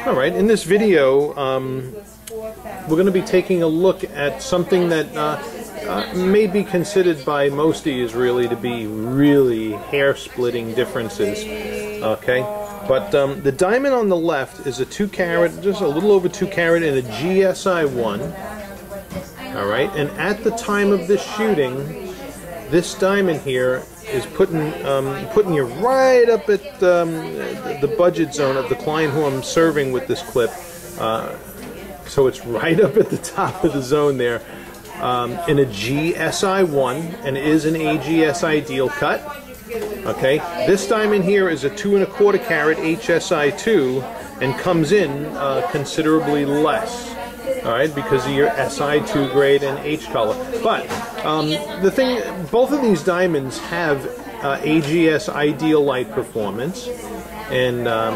All right, in this video, we're going to be taking a look at something that may be considered by most of you really to be really hair-splitting differences. Okay, but the diamond on the left is a 2 carat, just a little over 2 carat, in a GSI 1. All right, and at the time of this shooting, this diamond here is putting you right up at the budget zone of the client who I'm serving with this clip. So it's right up at the top of the zone there, in a GSI 1, and it is an AGS Ideal cut. Okay, this diamond here is a 2 1/4 carat HSI 2 and comes in considerably less. All right, because of your SI2 grade and H color. But the thing, both of these diamonds have AGS Ideal light performance, and I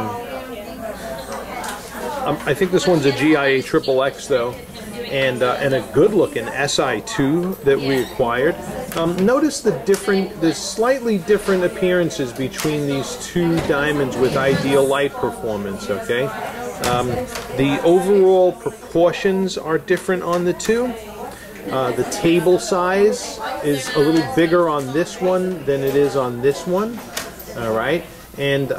think this one's a GIA XXX though, and a good-looking SI2 that we acquired. Notice the slightly different appearances between these two diamonds with Ideal light performance. Okay. The overall proportions are different on the two. The table size is a little bigger on this one than it is on this one. All right, and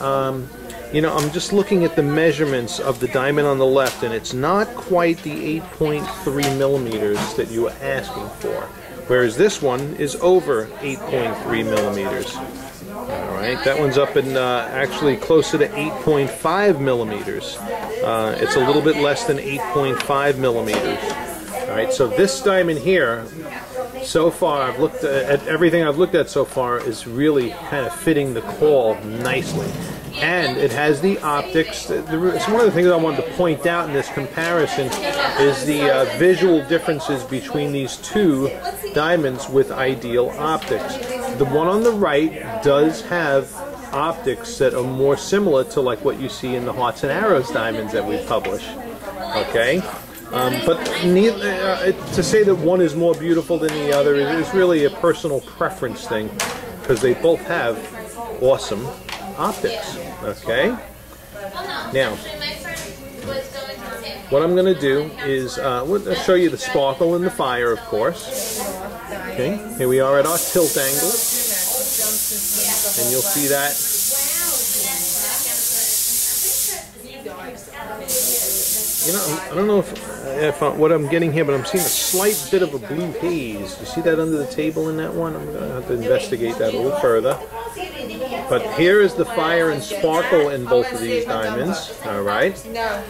you know, I'm just looking at the measurements of the diamond on the left, and it's not quite the 8.3 millimeters that you were asking for, whereas this one is over 8.3 millimeters. Alright, that one's up in actually closer to 8.5 millimeters. It's a little bit less than 8.5 millimeters. Alright, so this diamond here, so far, I've looked at everything I've looked at so far, is really kind of fitting the call nicely. And it has the optics. It's one of the things I wanted to point out in this comparison is the visual differences between these two diamonds with Ideal optics. The one on the right does have optics that are more similar to like what you see in the Hearts and Arrows diamonds that we publish. Okay, but to say that one is more beautiful than the other is really a personal preference thing, because they both have awesome optics. Okay, now what I'm going to do is we'll show you the sparkle and the fire, of course. Okay, here we are at our tilt angle, and you'll see that. You know, I don't know if what I'm getting here, but I'm seeing a slight bit of a blue haze. You see that under the table in that one? I'm going to have to investigate that a little further. But here is the fire and sparkle in both of these diamonds. All right.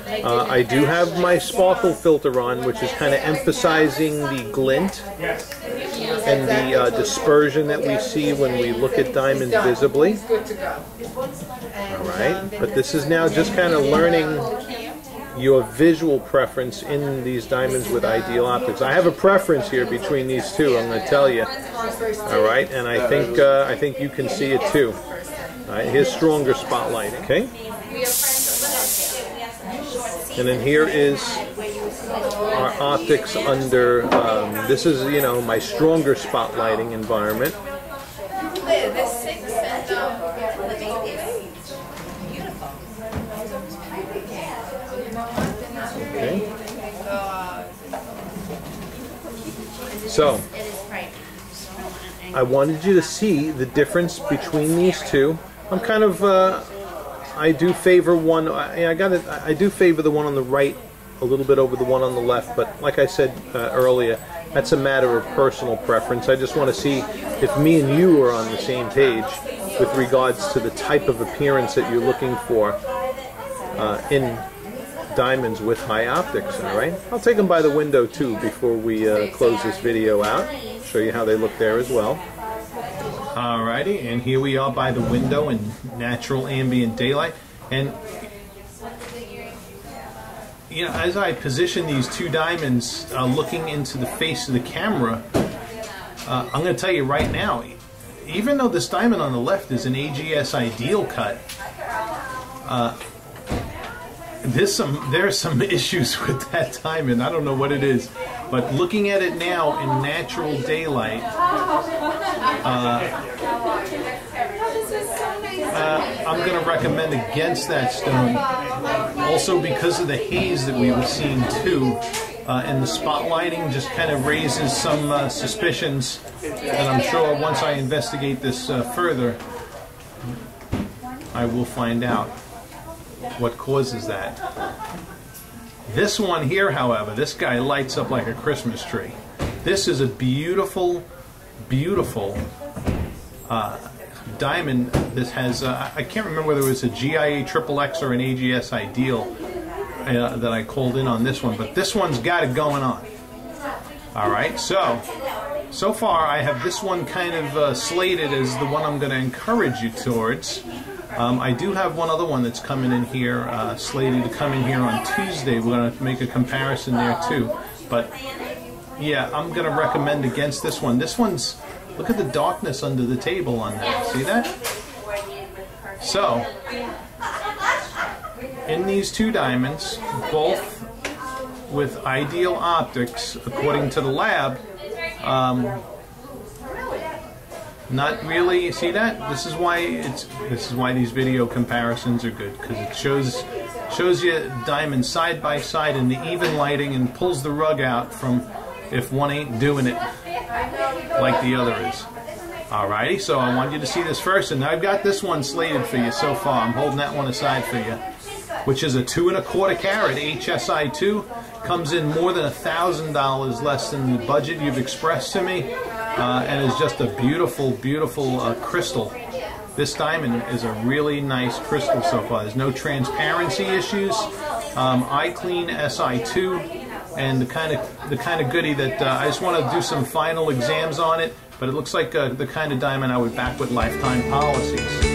I do have my sparkle filter on, which is kind of emphasizing the glint and the dispersion that we see when we look at diamonds visibly. All right. But this is now just kind of learning your visual preference in these diamonds with Ideal optics. I have a preference here between these two, I'm going to tell you. All right, and I think you can see it too. All right, here's stronger spotlight. Okay, and then here is our optics under. This is, you know, my stronger spotlighting environment. Okay. So, I wanted you to see the difference between these two. I'm kind of, I do favor one. I do favor the one on the right a little bit over the one on the left. But like I said earlier, that's a matter of personal preference. I just want to see if me and you are on the same page with regards to the type of appearance that you're looking for in diamonds with high optics. All right, I'll take them by the window too before we close this video out. Show you how they look there as well. Alrighty, and here we are by the window in natural ambient daylight, and you know, as I position these two diamonds looking into the face of the camera, I'm going to tell you right now, even though this diamond on the left is an AGS Ideal cut, there's some issues with that diamond. I don't know what it is, but looking at it now in natural daylight, I'm going to recommend against that stone. Also, because of the haze that we were seeing too, and the spotlighting just kind of raises some suspicions that I'm sure once I investigate this further, I will find out what causes that. This one here, however, this guy lights up like a Christmas tree. This is a beautiful, beautiful diamond. This has, I can't remember whether it was a GIA XXX or an AGS Ideal that I called in on this one, but this one's got it going on. Alright, so far I have this one kind of slated as the one I'm going to encourage you towards. I do have one other one that's coming in here, slated to come in here on Tuesday. We're going to make a comparison there too. But yeah, I'm going to recommend against this one. This one's, look at the darkness under the table on that. See that? So, in these two diamonds, both with Ideal Optics, according to the lab, not really. See that? This is why these video comparisons are good, because it shows you diamonds side by side in the even lighting and pulls the rug out from if one ain't doing it like the other is. Alrighty, so I want you to see this first, and I've got this one slated for you so far. I'm holding that one aside for you, which is a 2 1/4 carat HSI 2. Comes in more than $1,000 less than the budget you've expressed to me, and is just a beautiful, beautiful crystal. This diamond is a really nice crystal so far. There's no transparency issues. Eye clean SI2, and the kind of goodie that I just want to do some final exams on it. But it looks like the kind of diamond I would back with lifetime policies.